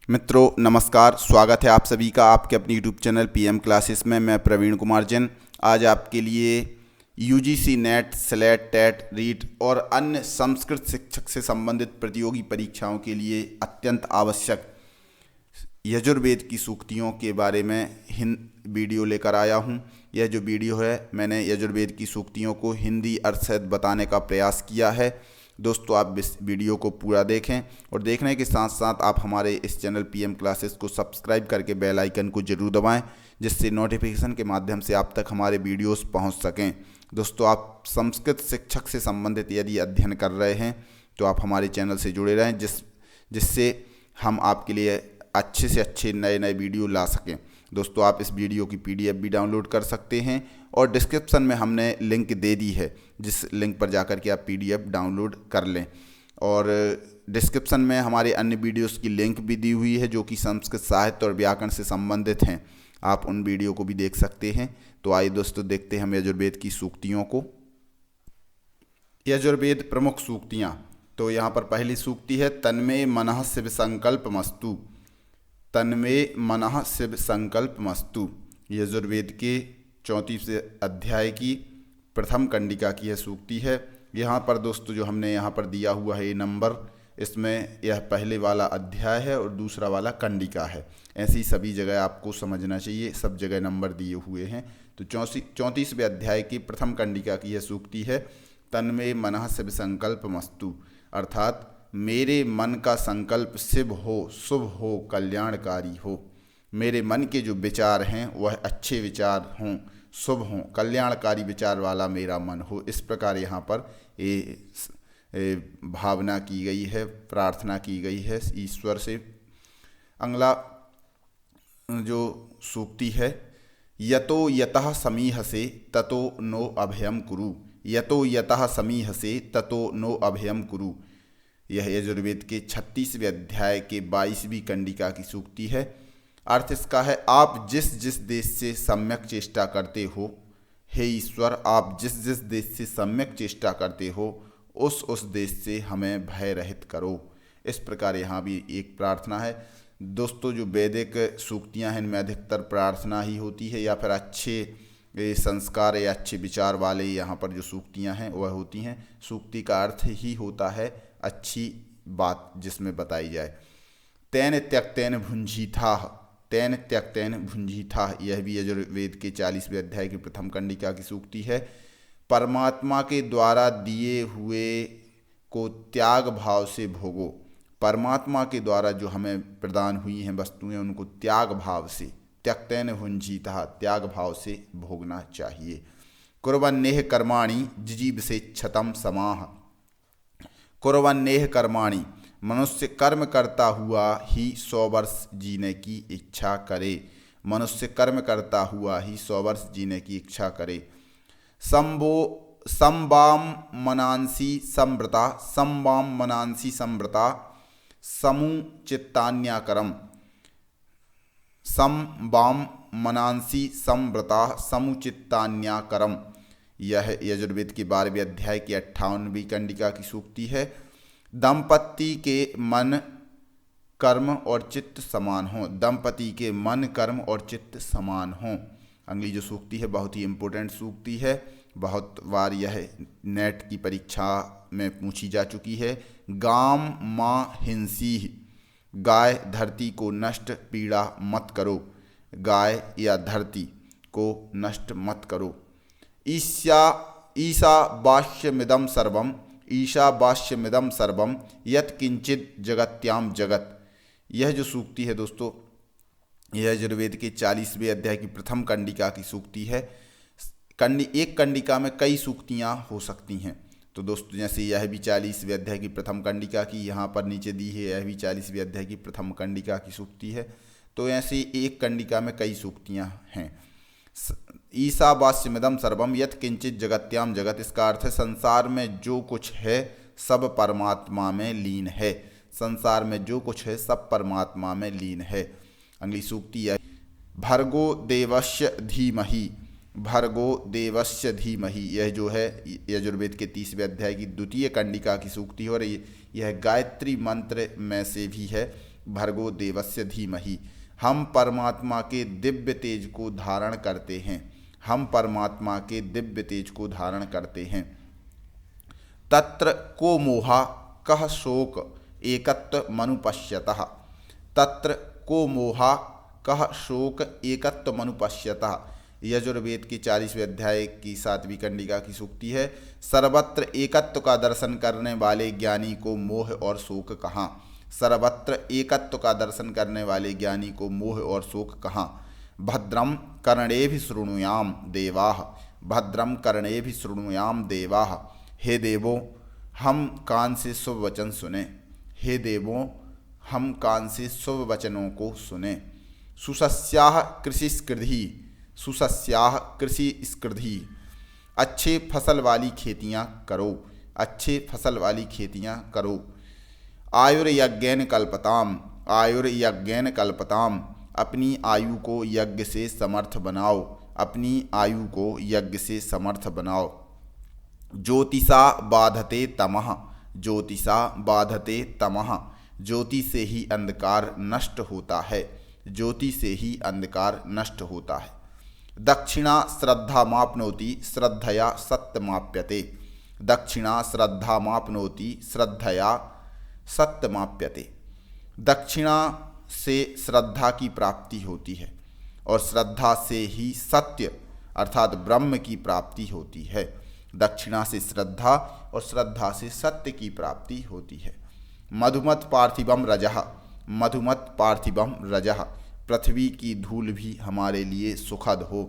मित्रों नमस्कार, स्वागत है आप सभी का आपके अपनी यूट्यूब चैनल पीएम क्लासेस में। मैं प्रवीण कुमार जैन आज आपके लिए UGC NET, SLET, TET, REET और अन्य संस्कृत शिक्षक से संबंधित प्रतियोगी परीक्षाओं के लिए अत्यंत आवश्यक यजुर्वेद की सूक्तियों के बारे में वीडियो लेकर आया हूं। यह जो वीडियो है मैंने यजुर्वेद की सूक्तियों को हिंदी अर्थ सहित बताने का प्रयास किया है। दोस्तों आप इस वीडियो को पूरा देखें और देखने के साथ साथ आप हमारे इस चैनल पीएम क्लासेस को सब्सक्राइब करके बेल आइकन को जरूर दबाएं, जिससे नोटिफिकेशन के माध्यम से आप तक हमारे वीडियोस पहुंच सकें। दोस्तों आप संस्कृत शिक्षक से संबंधित यदि अध्ययन कर रहे हैं तो आप हमारे चैनल से जुड़े रहें, जिससे हम आपके लिए अच्छे से अच्छे नए नए वीडियो ला सकें। दोस्तों आप इस वीडियो की पीडीएफ भी डाउनलोड कर सकते हैं और डिस्क्रिप्शन में हमने लिंक दे दी है, जिस लिंक पर जाकर के आप पीडीएफ डाउनलोड कर लें। और डिस्क्रिप्शन में हमारे अन्य वीडियोस की लिंक भी दी हुई है जो कि संस्कृत साहित्य और व्याकरण से संबंधित हैं। आप उन वीडियो को भी देख सकते हैं। तो आइए दोस्तों देखते हैं हम यजुर्वेद की सूक्तियों को। यजुर्वेद प्रमुख सूक्तियाँ। तो यहाँ पर पहली सूक्ति है तन्मे मनः शिव संकल्पमस्तु। तन्मे मनः शिव संकल्पमस्तु यजुर्वेद के 34वें अध्याय की प्रथम कंडिका की यह सूक्ति है। यहाँ पर दोस्तों जो हमने यहाँ पर दिया हुआ है ये नंबर, इसमें यह पहले वाला अध्याय है और दूसरा वाला कंडिका है। ऐसी सभी जगह आपको समझना चाहिए, सब जगह नंबर दिए हुए हैं। तो 34वें अध्याय की प्रथम कंडिका की यह सूक्ति है तन्मे मनः शिव संकल्पमस्तु, अर्थात मेरे मन का संकल्प शिव हो, शुभ हो, कल्याणकारी हो। मेरे मन के जो विचार हैं वह अच्छे विचार हों, शुभ हों, कल्याणकारी विचार वाला मेरा मन हो। इस प्रकार यहाँ पर भावना की गई है, प्रार्थना की गई है ईश्वर से। अगला जो सूक्ति है यतो यतः समीहसे ततो नो अभयम कुरु। यतो यतः समीहसे ततो नो अभयम कुरु यह यजुर्वेद के 36वें अध्याय के 22वीं कंडिका की सूक्ति है। अर्थ इसका है आप जिस जिस देश से सम्यक चेष्टा करते हो, हे ईश्वर आप जिस जिस देश से सम्यक चेष्टा करते हो उस देश से हमें भय रहित करो। इस प्रकार यहाँ भी एक प्रार्थना है। दोस्तों जो वैदिक सूक्तियाँ हैं इनमें अधिकतर प्रार्थना ही होती है या फिर अच्छे संस्कार या अच्छे विचार वाले यहाँ पर जो सूक्तियाँ हैं वह होती हैं। सूक्ति का अर्थ ही होता है अच्छी बात जिसमें बताई जाए। तेन त्यक्तेन भुंजीथाः, तेन त्यक्तेन भुंजीथाः यह भी यजुर्वेद के 40वें अध्याय की प्रथम कंडिका की सूक्ति है। परमात्मा के द्वारा दिए हुए को त्याग भाव से भोगो। परमात्मा के द्वारा जो हमें प्रदान हुई हैं वस्तुएं उनको त्याग भाव से, त्यक्तेन भुंजीथाः त्याग भाव से भोगना चाहिए। कुर्वन्नेह कर्माणि जिजीविषेच्छतं समाः। कुर्वन्नेह कर्माणि मनुष्य कर्म करता हुआ ही 100 वर्ष जीने की इच्छा करे। मनुष्य कर्म करता हुआ ही 100 वर्ष जीने की इच्छा करे। संवाम मनांसी संवृता, संवाम मनांसी संवृता समुचित्तान्याकरम। संवाम मनांसी संवृता समुचित्तान्याकरम यह यजुर्वेद के 12वें अध्याय की 58वीं कंडिका की सूक्ति है। दंपति के मन कर्म और चित्त समान हो। दंपति के मन कर्म और चित्त समान हो। अगली जो सूक्ति है बहुत ही इम्पोर्टेंट सूक्ति है, बहुत बार यह नेट की परीक्षा में पूछी जा चुकी है। गाम माँ हिंसी, गाय धरती को नष्ट पीड़ा मत करो। गाय या धरती को नष्ट मत करो। ईशावास्यमिदं सर्वम, ईशावास्यमिदं सर्वम यत् किंचित जगत्याम जगत यह जो सूक्ति है दोस्तों यह यजुर्वेद के 40वें अध्याय की प्रथम कंडिका की सूक्ति है। एक कंडिका में कई सूक्तियाँ हो सकती हैं। तो दोस्तों जैसे यह भी 40वें अध्याय की प्रथम कंडिका की यहाँ पर नीचे दी है, यह भी 40वें अध्याय की प्रथम कंडिका की सूक्ति है। तो ऐसे एक कंडिका में कई सूक्तियाँ हैं। ईशावास्यमिदं सर्वम यत् किंचित जगत्याम जगत इसका अर्थ है संसार में जो कुछ है सब परमात्मा में लीन है। संसार में जो कुछ है सब परमात्मा में लीन है। अगली सूक्ति है भर्गो देवस्य धीमहि, भर्गो देवस्य धीमहि यह जो है यजुर्वेद के 30वें अध्याय की द्वितीय कंडिका की सूक्ति है और यह गायत्री मंत्र में से भी है। भर्गो देवस्य धीमहि। हम परमात्मा के दिव्य तेज को धारण करते हैं, हम परमात्मा के दिव्य तेज को धारण करते हैं। तत्र को मोहा कह शोक एकत्व मनुपश्यतः। तत्र को मोहा कह शोक एकत्व मनुपश्यतः। यजुर्वेद के 40वें अध्याय की 7वीं कंडिका की सूक्ति है। सर्वत्र एकत्व का दर्शन करने वाले ज्ञानी को मोह और शोक कहाँ। सर्वत्र एकत्व का दर्शन करने वाले ज्ञानी को मोह और शोक कहाँ। भद्रम कर्णेभिः शृणुयाम देवाः। भद्रम कर्णेभिः शृणुयाम देवाः। हे देवों, हम कान से शुभ वचन सुने। हे देवों, हम कान से शुभ वचनों को सुने। सुसस्याः कृषिस्कृधि। सुसस्याः कृषिस्कृधि। अच्छे फसल वाली खेतियाँ करो, अच्छे फसल वाली खेतियाँ करो। आयुर्यज्ञेन कल्पताम। आयुर्यज्ञेन कल्पताम। अपनी आयु को यज्ञ से समर्थ बनाओ, अपनी आयु को यज्ञ से समर्थ बनाओ। ज्योतिषा बाधते तमः। ज्योतिषा बाधते तमः। ज्योति से ही अंधकार नष्ट होता है, ज्योति से ही अंधकार नष्ट होता है। दक्षिणा श्रद्धा माप्नोति श्रद्धया सत्यमाप्यते। दक्षिणा श्रद्धा माप्नोति श्रद्धया सत्यमाप्यते। दक्षिणा से श्रद्धा की प्राप्ति होती है और श्रद्धा से ही सत्य अर्थात ब्रह्म की प्राप्ति होती है। दक्षिणा से श्रद्धा और श्रद्धा से सत्य की प्राप्ति होती है। मधुमत पार्थिवम रजः। मधुमत पार्थिवम रजः। पृथ्वी की धूल भी हमारे लिए सुखद हो,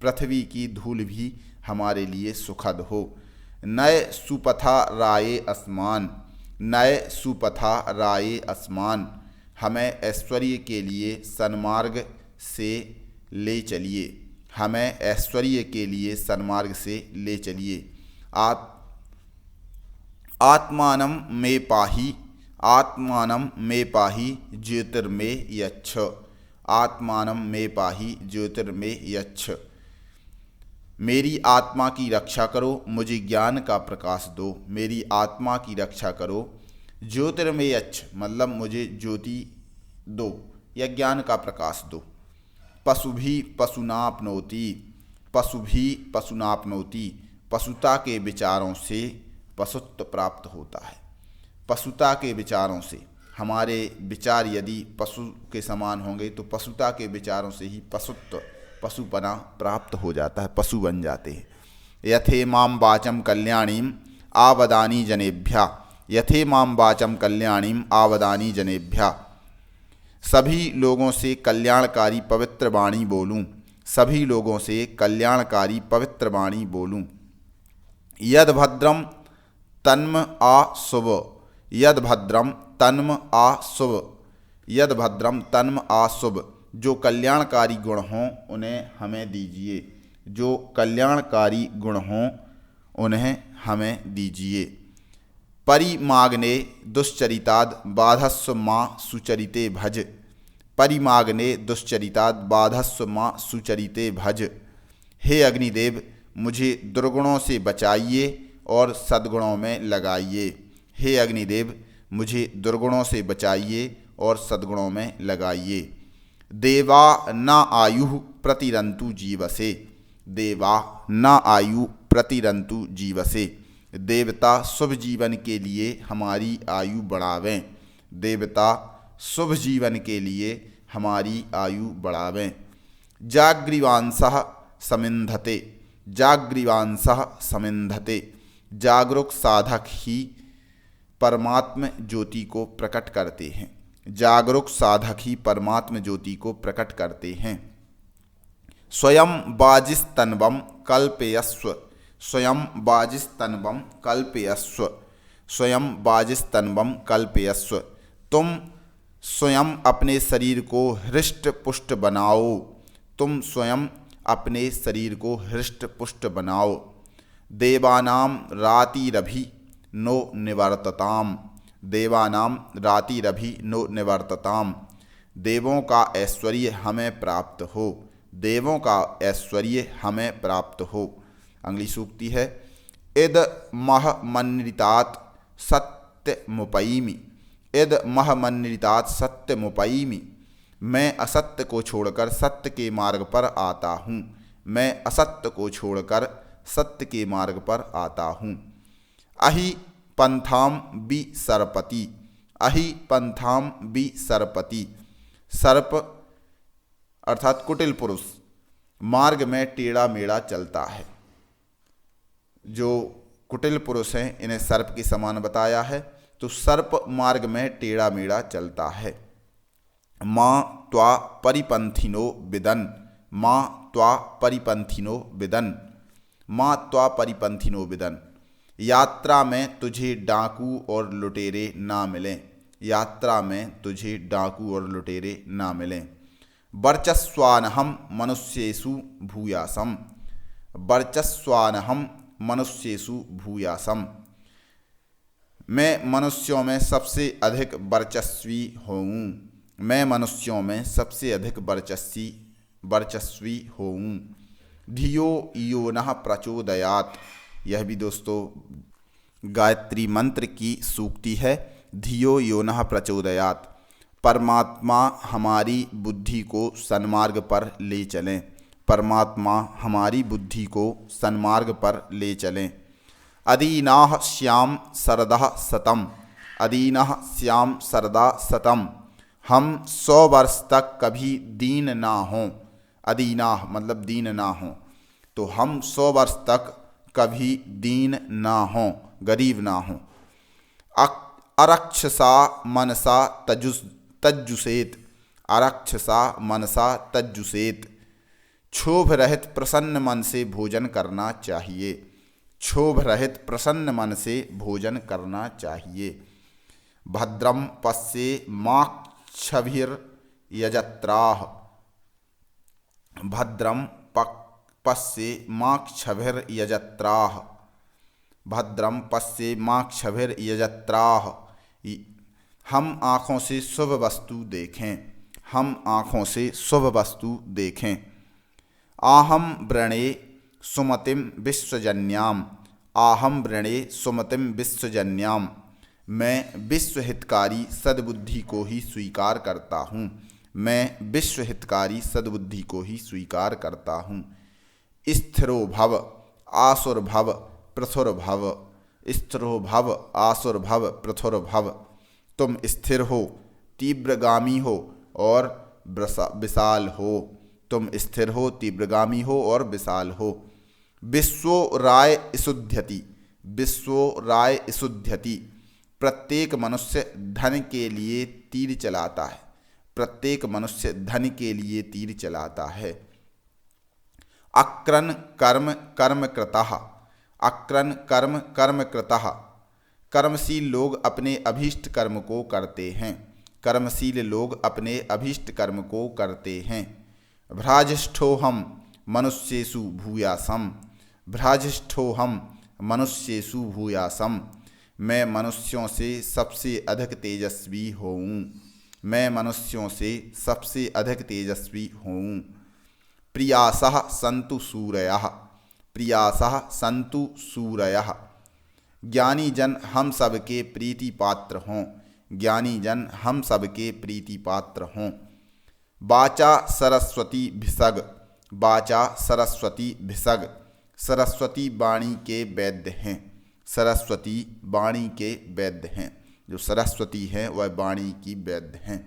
पृथ्वी की धूल भी हमारे लिए सुखद हो। नय सुपथा राये अस्मान। नय सुपथा राये अस्मान। हमें ऐश्वर्य के लिए सन्मार्ग से ले चलिए, हमें ऐश्वर्य के लिए सन्मार्ग से ले चलिए। आत्मानं मे पाहि। आत्मानं मे पाहि ज्योतिर्मे यच्छ। आत्मानं मे पाहि ज्योतिर्मे यच्छ। मेरी आत्मा की रक्षा करो, मुझे ज्ञान का प्रकाश दो। मेरी आत्मा की रक्षा करो। ज्योतिर्मे यच्छ मतलब मुझे ज्योति दो या ज्ञान का प्रकाश दो। पशुभी पशुनाप्नोति। पशुभी पशुनाप्नोति। पशुता के विचारों से पशुत्व प्राप्त होता है। पशुता के विचारों से, हमारे विचार यदि पशु के समान होंगे तो पशुता के विचारों से ही पशुत्व, पशुपना प्राप्त हो जाता है, पशु बन जाते हैं। यथे माम वाचम कल्याणीम आवदानी जनेभ्या। यथे माम वाचम कल्याणीम आवदानी जनेभ्या। सभी लोगों से कल्याणकारी पवित्र वाणी बोलूं, सभी लोगों से कल्याणकारी पवित्र वाणी बोलूं। यद भद्रम तन्म आ शुभ। यद भद्रम तन्म आ शुभ। यद भद्रम तन्म आ शुभ। जो कल्याणकारी गुण हों उन्हें हमें दीजिए, जो कल्याणकारी गुण हों उन्हें हमें दीजिए। परिमाग्ने दुश्चरिताद बाधस्व माँ सुचरिते भज। परिमाग्ने दुश्चरिताद बाधस्व माँ सुचरिते भज। हे अग्निदेव, मुझे दुर्गुणों से बचाइए और सद्गुणों में लगाइए। हे अग्निदेव, मुझे दुर्गुणों से बचाइए और सद्गुणों में लगाइए। देवा न आयु प्रतिरंतु जीवसे। देवा न आयु प्रतिरंतु जीवसे। देवता शुभ जीवन के लिए हमारी आयु बढ़ावें। देवता शुभ जीवन के लिए हमारी आयु बढ़ावें। जाग्रीवांसः समिन्धते। जाग्रीवांसः समिन्धते। जागरूक साधक ही परमात्म ज्योति को प्रकट करते हैं। जागरूक साधक ही परमात्म ज्योति को प्रकट करते हैं। स्वयं बाजिस्तन्वं कल्पयस्व। स्वयं बाजिस्तन्वं कल्पयस्व। स्वयं बाजिस्तन्वं कल्पयस्व। तुम स्वयं अपने शरीर को हृष्ट पुष्ट बनाओ। तुम स्वयं अपने शरीर को हृष्ट पुष्ट बनाओ। देवानाम रातिरभि नो निवर्तताम। देवानाम रातिरभि नो निवर्तताम। देवों का ऐश्वर्य हमें प्राप्त हो। देवों का ऐश्वर्य हमें प्राप्त हो। अगली सूक्ति है। इद मह मन्रितात सत्यमुपैमि। इद महमन्वितात् सत्यमुपैमि, मैं असत्य को छोड़कर सत्य के मार्ग पर आता हूँ, मैं असत्य को छोड़कर सत्य के मार्ग पर आता हूँ। अहि पंथाम विसरपति, अहि पंथाम विसरपति, सर्प अर्थात कुटिल पुरुष मार्ग में टेढ़ा मेढ़ा चलता है। जो कुटिल पुरुष हैं इन्हें सर्प के समान बताया है, तो सर्प मार्ग में टेढ़ा मेढ़ा चलता है। मां त्वा परिपंथिनो विदन्, मां त्वा परिपंथिनो विदन्, मां त्वा परिपंथिनो विदन्, यात्रा में तुझे डाकू और लुटेरे ना मिलें, यात्रा में तुझे डाकू और लुटेरे ना मिलें। वर्चस्वानहम मनुष्येषु भूयासम, वर्चस्वानहम मनुष्येषु भूयासम, मैं मनुष्यों में सबसे अधिक वर्चस्वी होऊँ, मैं मनुष्यों में सबसे अधिक वर्चस्वी होऊँ। धियो यो नः प्रचोदयात्, यह भी दोस्तों गायत्री मंत्र की सूक्ति है। धियो यो नः प्रचोदयात्, परमात्मा हमारी बुद्धि को सन्मार्ग पर ले चलें, परमात्मा हमारी बुद्धि को सन्मार्ग पर ले चलें। अदीनाः श्याम सरदः सतम, अदीनः श्याम सरदा सतम, हम 100 वर्ष तक कभी दीन ना हों, अदीनाः मतलब दीन ना हों, तो हम 100 वर्ष तक कभी दीन ना हों, गरीब ना हों। अरक्षसा मनसा तज्जुसेत, अरक्षसा मनसा तज्जुसेत, क्षोभ रहित प्रसन्न मन से भोजन करना चाहिए, क्षोभ रहित प्रसन्न मन से भोजन करना चाहिए। भद्रम पश्ये माक्षभिर्यजत्राः, भद्रम पश्ये माक्षभिर्यजत्राः, भद्रम पश्ये माक्षभिर्यजत्राः, हम आँखों से शुभ वस्तु देखें, हम आँखों से शुभ वस्तु देखें। आहम वृणे सुमतिम विश्वजन्याम, आहम वृणे सुमतिम विश्वजन्याम, मैं विश्वहितकारी सद्बुद्धि को ही स्वीकार करता हूँ, मैं विश्वहितकारी सद्बुद्धि को ही स्वीकार करता हूँ। स्थिरो भव आसुरभव पृथुर्भव, स्थिरो भव आसुरभव पृथुर्भव, तुम स्थिर हो, तीव्रगामी हो और विशाल हो, तुम स्थिर हो, तीव्रगामी हो और विशाल हो। विश्वो राय शुद्ध्यति, विश्वो राय शुद्ध्यति, प्रत्येक मनुष्य धन के लिए तीर चलाता है, प्रत्येक मनुष्य धन के लिए तीर चलाता है। अक्रन कर्म कर्म कृतः, अक्रन कर्म कर्म कृतः, कर्मशील लोग अपने अभीष्ट कर्म को करते हैं, कर्मशील लोग अपने अभीष्ट कर्म को करते हैं। भ्राजिष्ठोहम मनुष्येषु भूयासम, भ्राजिष्ठोहम मनुष्येषु भूयासम, मैं मनुष्यों से सबसे अधिक तेजस्वी होऊँ, मैं मनुष्यों से सबसे अधिक तेजस्वी होऊँ। प्रियासः सन्तु सूरयः, प्रियासः सन्तु सूरयः, ज्ञानी जन हम सबके प्रीति पात्र हों, ज्ञानी जन हम सबके प्रीति पात्र हों। वाचा सरस्वती भिषग, वाचा सरस्वती भिषग, सरस्वती वाणी के वैद्य हैं, सरस्वती वाणी के वैद्य हैं, जो सरस्वती हैं वह वाणी की वैद्य हैं।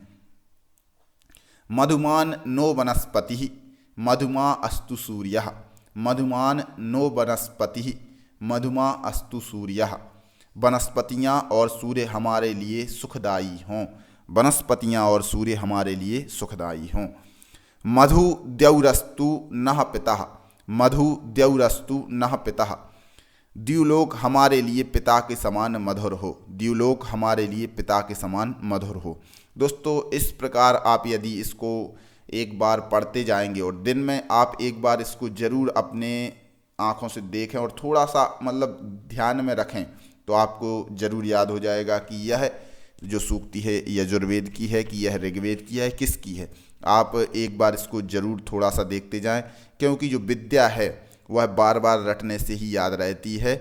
मधुमान नो वनस्पति मधुमा अस्तु सूर्यः, मधुमान नो वनस्पति मधुमा अस्तु सूर्यः, वनस्पतियाँ और सूर्य हमारे लिए सुखदायी हों, वनस्पतियाँ और सूर्य हमारे लिए सुखदायी हों। मधु द्यौरस्तु नः पितः, मधु द्यौरस्तु नः पितः, द्युलोक हमारे लिए पिता के समान मधुर हो, द्युलोक हमारे लिए पिता के समान मधुर हो। दोस्तों इस प्रकार आप यदि इसको एक बार पढ़ते जाएंगे और दिन में आप एक बार इसको ज़रूर अपने आँखों से देखें और थोड़ा सा मतलब ध्यान में रखें, तो आपको ज़रूर याद हो जाएगा कि यह जो सूक्ति है यजुर्वेद की है कि यह ऋग्वेद की है, किसकी है। आप एक बार इसको ज़रूर थोड़ा सा देखते जाएं, क्योंकि जो विद्या है वह बार बार रटने से ही याद रहती है।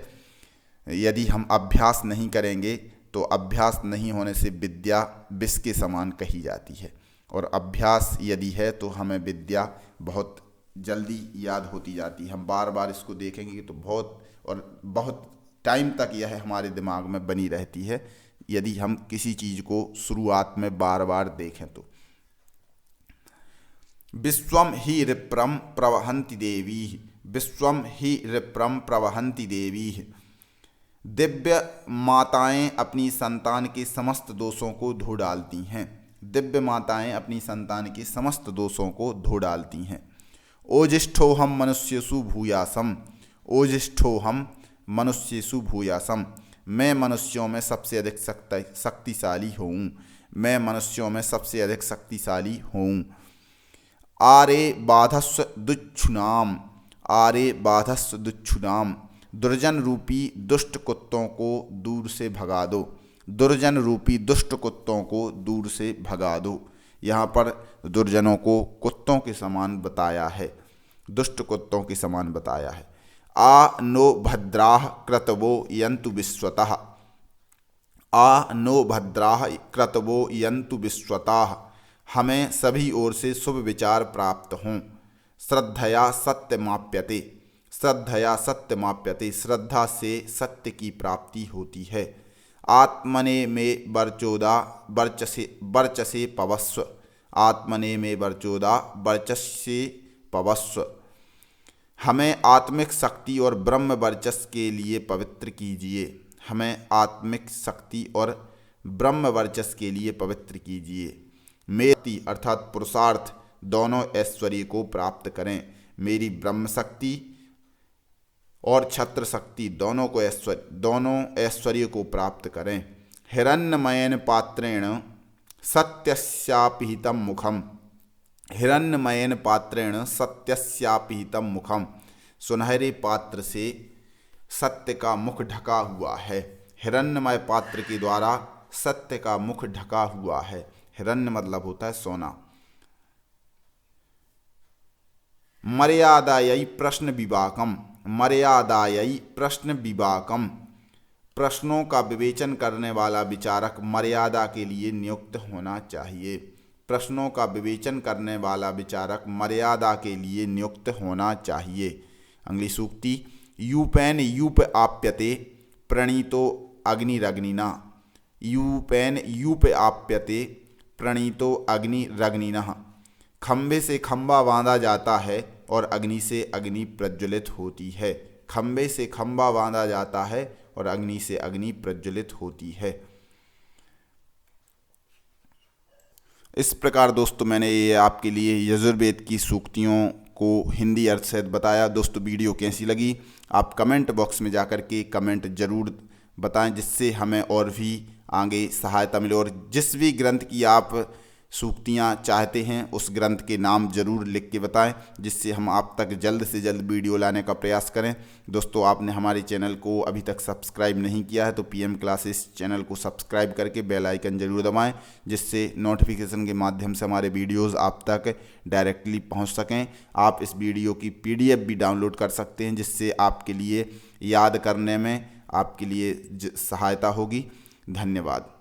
यदि हम अभ्यास नहीं करेंगे तो अभ्यास नहीं होने से विद्या विष के समान कही जाती है। और अभ्यास यदि है तो हमें विद्या बहुत जल्दी याद होती जाती है। हम बार बार इसको देखेंगे तो बहुत टाइम तक यह हमारे दिमाग में बनी रहती है, यदि हम किसी चीज़ को शुरुआत में बार बार देखें तो। विश्वम हि रिप्रम प्रवहन्ति देवी, विश्वम हि रिप्रम प्रवहन्ति देवी। दिव्य माताएं अपनी संतान के समस्त दोषों को धो डालती हैं। दिव्य माताएं अपनी संतान के समस्त दोषों को धो डालती हैं। ओजिष्ठोहम मनुष्येषु भूयासम, ओजिष्ठोहम मनुष्येषु भूयासम। मैं मनुष्यों में सबसे अधिक शक्तिशाली हूँ, मैं मनुष्यों में सबसे अधिक शक्तिशाली हूँ। आरे बाधस्व दुच्छुनाम, आरे बाधस्व दुच्छुनाम। दुर्जन रूपी दुष्ट कुत्तों को दूर से भगा दो, दुर्जन रूपी दुष्ट कुत्तों को दूर से भगा दो। यहाँ पर दुर्जनों को कुत्तों के समान बताया है, दुष्ट कुत्तों के समान बताया है। आ नो भद्राः क्रतवो यन्तु विश्वतः, आ नो भद्राः क्रतवो यन्तु विश्वतः। हमें सभी ओर से शुभ विचार प्राप्त हों। श्रद्धया सत्यमाप्यते, श्रद्धया सत्यमाप्यते। श्रद्धा से सत्य की प्राप्ति होती है। आत्मने में वर्चोदा वर्चसे पवस्व, आत्मने में वर्चोदा वर्चस्से पवस्व। हमें आत्मिक शक्ति और ब्रह्म वर्चस्व के लिए पवित्र कीजिए, हमें आत्मिक शक्ति और ब्रह्म वर्चस्व के लिए पवित्र कीजिए। मेरी अर्थात पुरुषार्थ दोनों ऐश्वर्य को प्राप्त करें। मेरी ब्रह्म शक्ति और छत्र शक्ति दोनों ऐश्वर्य को प्राप्त करें। हिरण्मयेन पात्रेण सत्यस्यापिहितं मुखम, हिरण्मयेन पात्रेण सत्यस्यापिहितं मुखम। सुनहरे पात्र से सत्य का मुख ढका हुआ है। हिरण्मय पात्र के द्वारा सत्य का मुख ढका हुआ है। हिरण्य मतलब होता है सोना। मर्यादायै प्रश्न विवाकम, मर्यादायै प्रश्न विवाकम। प्रश्नों का विवेचन करने वाला विचारक मर्यादा के लिए नियुक्त होना चाहिए। प्रश्नों का विवेचन करने वाला विचारक मर्यादा के लिए नियुक्त होना चाहिए। अगली सूक्ति, यूपेन यूप आप्यते प्रणीतो अग्निरग्निना, यूपेन यूप आप्यते प्रणीतो अग्निरग्निनः। खंभे से खंभा बांधा जाता है और अग्नि से अग्नि प्रज्वलित होती है। खंभे से खंभा बांधा जाता है और अग्नि से अग्नि प्रज्वलित होती है। इस प्रकार दोस्तों मैंने ये आपके लिए यजुर्वेद की सूक्तियों को हिंदी अर्थ सहित बताया। दोस्तों वीडियो कैसी लगी आप कमेंट बॉक्स में जाकर के कमेंट ज़रूर बताएं, जिससे हमें और भी आगे सहायता मिले। और जिस भी ग्रंथ की आप सूक्तियाँ चाहते हैं उस ग्रंथ के नाम जरूर लिख के बताएं, जिससे हम आप तक जल्द से जल्द वीडियो लाने का प्रयास करें। दोस्तों आपने हमारे चैनल को अभी तक सब्सक्राइब नहीं किया है तो पीएम क्लासेस चैनल को सब्सक्राइब करके बेल आइकन जरूर दबाएं, जिससे नोटिफिकेशन के माध्यम से हमारे वीडियोज़ आप तक डायरेक्टली पहुँच सकें। आप इस वीडियो की PDF भी डाउनलोड कर सकते हैं, जिससे आपके लिए याद करने में आपके लिए सहायता होगी। धन्यवाद।